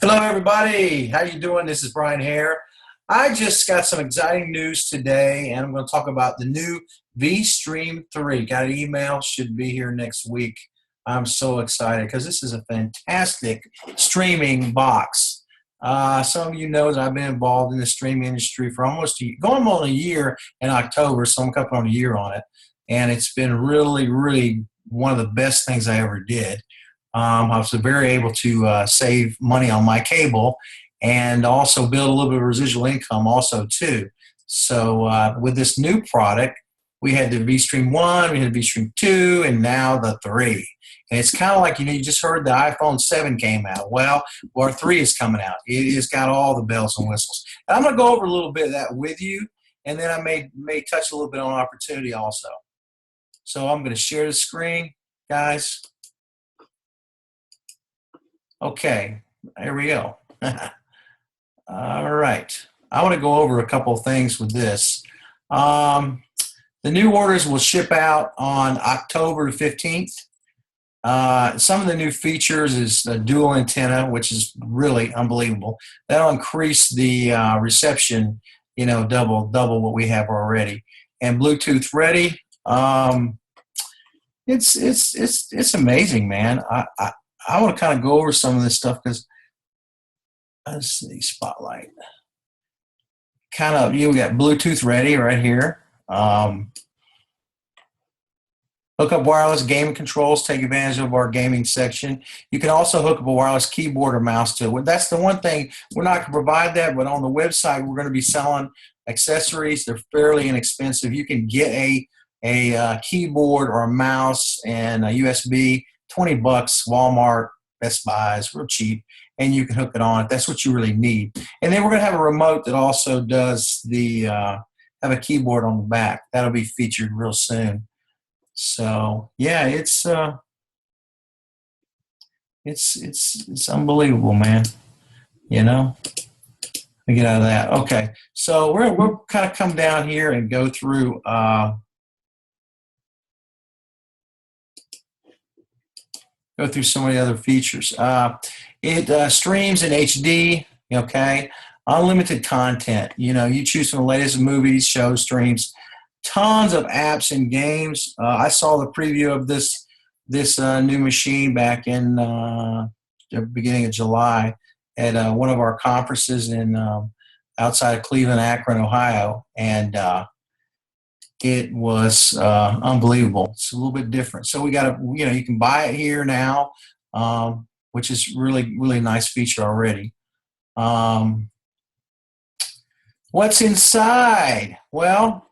Hello, everybody. How you doing? This is Bryan here. I just got some exciting news today, and I'm going to talk about the new Vstream3. Got an email, should be here next week. I'm so excited because this is a fantastic streaming box. Some of you know that I've been involved in the streaming industry for going on a year in October, so I'm coming on a year on it, and it's been really, really one of the best things I ever did. I was very able to save money on my cable and also build a little bit of residual income also too. So with this new product, we had the VStream 1, we had the VStream 2, and now the 3. And it's kind of like, you just heard the iPhone 7 came out. Well, our 3 is coming out. It has got all the bells and whistles. And I'm going to go over a little bit of that with you, and then I may touch a little bit on opportunity also. So I'm going to share the screen, guys. Okay, here we go. All right. I want to go over a couple of things with this. The new orders will ship out on October 15th. Some of the new features is the dual antenna, which is really unbelievable. That'll increase the reception, double what we have already. And Bluetooth ready. It's amazing, man. I want to kind of go over some of this stuff because let's see, spotlight. Kind of, we got Bluetooth ready right here. Hook up wireless gaming controls, take advantage of our gaming section. You can also hook up a wireless keyboard or mouse to it. That's the one thing, we're not going to provide that, but on the website, we're going to be selling accessories. They're fairly inexpensive. You can get a keyboard or a mouse and a USB, 20 bucks, Walmart, Best Buy, is real cheap, and you can hook it on if that's what you really need. And then we're going to have a remote that also does have a keyboard on the back. That'll be featured real soon. So yeah, it's unbelievable, man. Let me get out of that. Okay, so we'll kind of come down here and go through. Go through some of the other features. It streams in HD, okay? Unlimited content. You choose from the latest movies, shows, streams, tons of apps and games. I saw the preview of this new machine back in the beginning of July at one of our conferences in outside of Cleveland, Akron, Ohio, and it was unbelievable. It's a little bit different. So we got you can buy it here now, which is really, really nice feature already. What's inside? Well,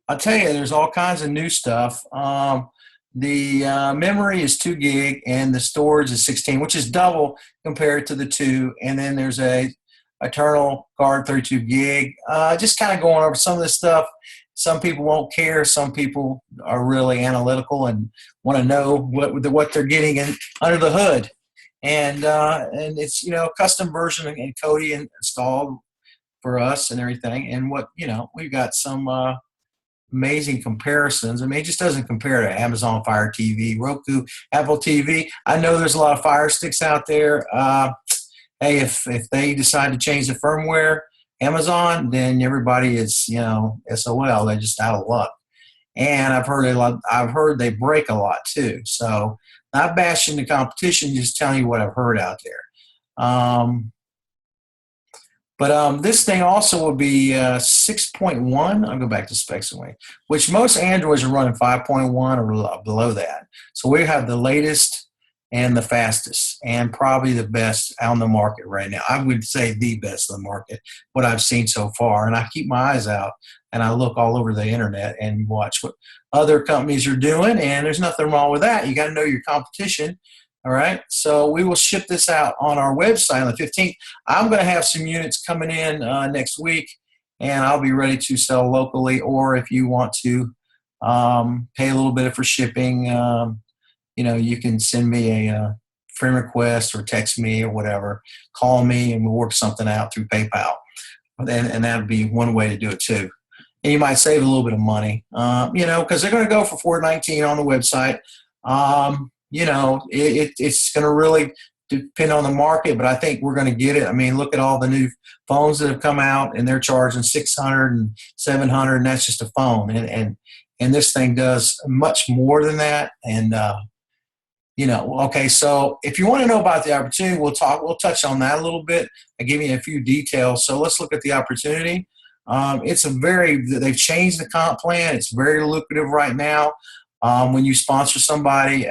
I'll tell you, there's all kinds of new stuff. The memory is 2 gig and the storage is 16, which is double compared to the 2. And then there's a internal card, 32 gig. Just kind of going over some of this stuff. Some people won't care. Some people are really analytical and want to know what they're getting under the hood. And it's custom version and Cody installed for us and everything. And we've got some amazing comparisons. I mean, it just doesn't compare to Amazon Fire TV, Roku, Apple TV. I know there's a lot of Fire Sticks out there. Hey, if they decide to change the firmware, Amazon, then everybody is, SOL. They're just out of luck. And I've heard they break a lot too. So not bashing the competition, just telling you what I've heard out there. But this thing also will be 6.1. I'll go back to specs anyway, which most Androids are running 5.1 or below that. So we have the latest and the fastest and probably the best on the market right now. I would say the best on the market, what I've seen so far. And I keep my eyes out and I look all over the internet and watch what other companies are doing. And there's nothing wrong with that. You got to know your competition. All right. So we will ship this out on our website on the 15th. I'm going to have some units coming in next week and I'll be ready to sell locally. Or if you want to pay a little bit for shipping, you can send me a friend request or text me or whatever, call me, and we'll work something out through PayPal. And that would be one way to do it too. And you might save a little bit of money, because they're going to go for $419 on the website. It's going to really depend on the market, but I think we're going to get it. I mean, look at all the new phones that have come out, and they're charging 600 and 700, and that's just a phone. And this thing does much more than that. And you know, okay. So if you want to know about the opportunity, we'll touch on that a little bit. I give you a few details. So let's look at the opportunity. They've changed the comp plan. It's very lucrative right now. When you sponsor somebody,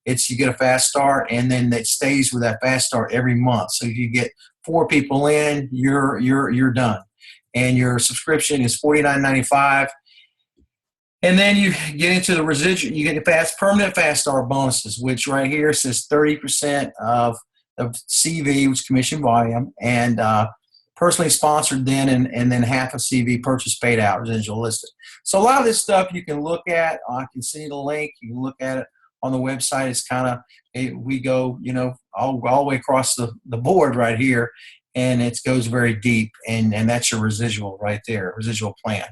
you get a fast start, and then it stays with that fast start every month. So if you get 4 people in, you're done, and your subscription is $49.95. And then you get into the residual. You get permanent fast start bonuses, which right here says 30% of CV, which is commission volume, and personally sponsored then, and then half of CV purchase paid out, residual listed. So a lot of this stuff you can look at. I can send you the link. You can look at it on the website. It's kind of, we go, you know, all the way across the board right here, and it goes very deep, and that's your residual right there, residual plan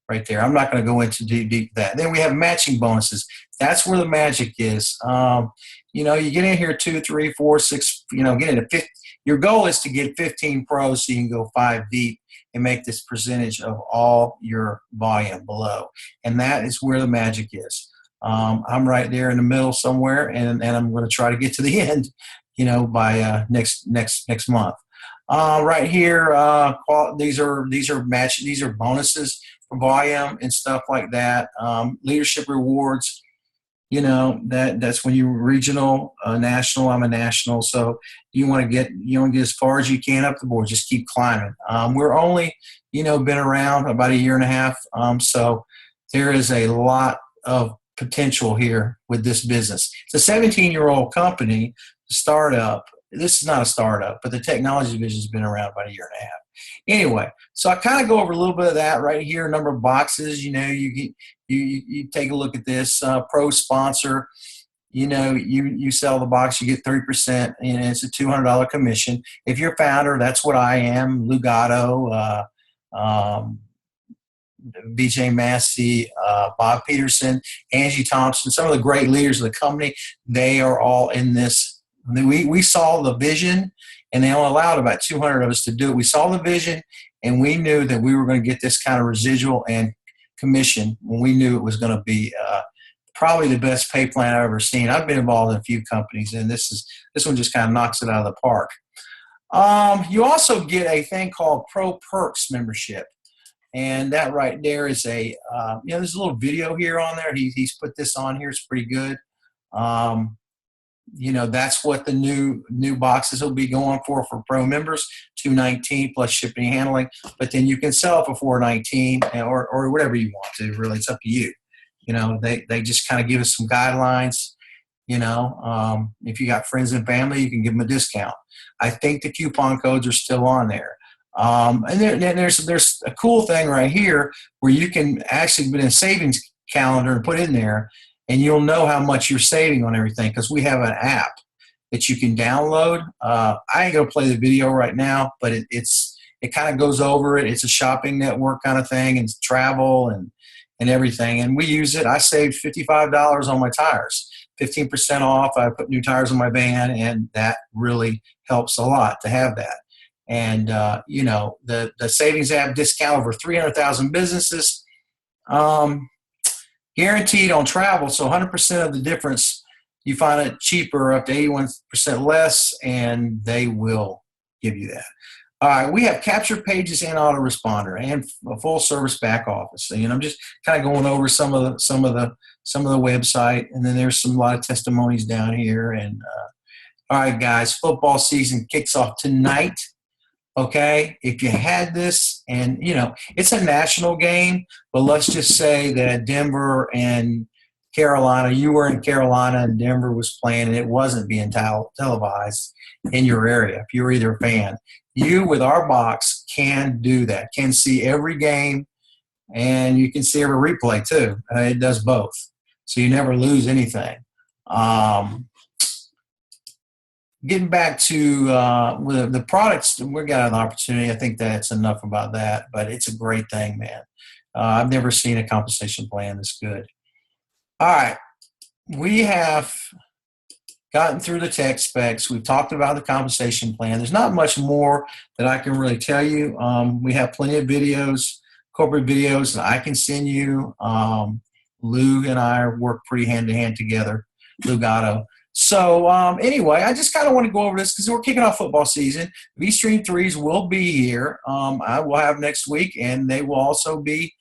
right there. I'm not going to go into deep that. Then we have matching bonuses. That's where the magic is. You know, you get in here 2, 3, 4, 6, you know, get into 50. Your goal is to get 15 pros so you can go 5 deep and make this percentage of all your volume below. And that is where the magic is. I'm right there in the middle somewhere, and I'm going to try to get to the end, you know, by next month. Right here, these are bonuses for volume and stuff like that. Leadership rewards, you know, that's when you're regional, national. I'm a national, so you want to get as far as you can up the board. Just keep climbing. We're only, you know, been around about a year and a half, so there is a lot of potential here with this business. It's a 17-year-old company, startup. This is not a startup, but the technology division has been around about a year and a half. Anyway, so I kind of go over a little bit of that right here. Number of boxes, you know, you take a look at this. Pro sponsor, you know, you sell the box, you get 30%, and it's a $200 commission. If you're founder, that's what I am. Lugato, BJ Massey, Bob Peterson, Angie Thompson, some of the great leaders of the company, they are all in this. We saw the vision, and they only allowed about 200 of us to do it. We saw the vision, and we knew that we were going to get this kind of residual and commission when we knew it was going to be probably the best pay plan I've ever seen. I've been involved in a few companies, and this one just kind of knocks it out of the park. You also get a thing called Pro Perks membership. And that right there is you know, there's a little video here on there. He's put this on here. It's pretty good. You know, that's what the new boxes will be going for pro members, $219 plus shipping and handling. But then you can sell it for $419 or whatever you want to. Really, it's up to you. You know, they just kind of give us some guidelines. You know, if you got friends and family, you can give them a discount. I think the coupon codes are still on there. And there's a cool thing right here where you can actually put in a savings calendar and put in there, and you'll know how much you're saving on everything because we have an app that you can download. I ain't gonna play the video right now, but it kind of goes over it. It's a shopping network kind of thing, and travel and everything. And we use it. I saved $55 on my tires, 15% off. I put new tires on my van, and that really helps a lot to have that. And you know, the savings app discount over 300,000 businesses. Guaranteed on travel, so 100% of the difference, you find it cheaper, up to 81% less, and they will give you that. All right, we have capture pages and autoresponder and a full service back office. And I'm just kind of going over some of the website, and then there's a lot of testimonies down here. And all right, guys, football season kicks off tonight. Okay, if you had this, and you know, it's a national game, but let's just say that Denver and Carolina, you were in Carolina and Denver was playing, and it wasn't being televised in your area. If you're either a fan, you with our box can do that, can see every game, and you can see every replay too. It does both, so you never lose anything. Getting back to with the products, we got an opportunity. I think that's enough about that, but it's a great thing, man. I've never seen a compensation plan this good. All right, we have gotten through the tech specs. We've talked about the compensation plan. There's not much more that I can really tell you. We have plenty of videos, corporate videos that I can send you. Lou and I work pretty hand to hand together, Lou Gatto. So anyway, I just kind of want to go over this because we're kicking off football season. Vstream3s will be here. I will have next week, and they will also be,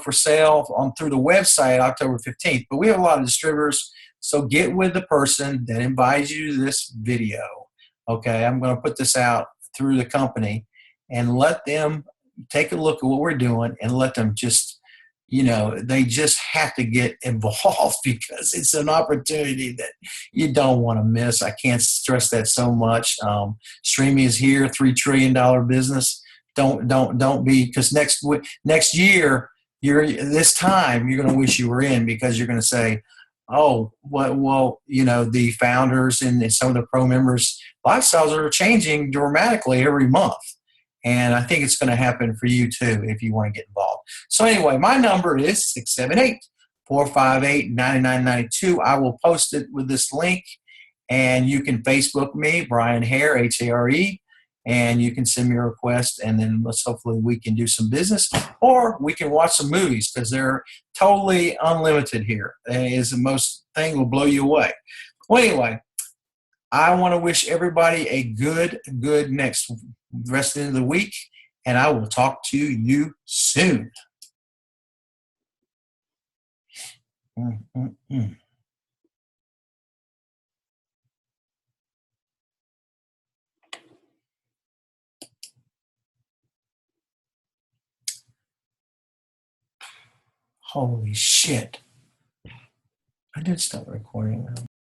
for sale on through the website October 15th. But we have a lot of distributors, so get with the person that invites you to this video. Okay, I'm going to put this out through the company and let them take a look at what we're doing and let them just they just have to get involved because it's an opportunity that you don't want to miss. I can't stress that so much. Streaming is here, $3 trillion business. Don't be, because next year this time you're going to wish you were in, because you're going to say, oh, well, the founders and some of the pro members' lifestyles are changing dramatically every month. And I think it's going to happen for you too if you want to get involved. So anyway, my number is 678-458-9992. I will post it with this link, and you can Facebook me, Bryan Hare, Hare, and you can send me a request, and then hopefully we can do some business, or we can watch some movies, because they're totally unlimited here. It is the most thing will blow you away. Well, anyway, I want to wish everybody a good next rest of the week, and I will talk to you soon. Holy shit. I did stop recording.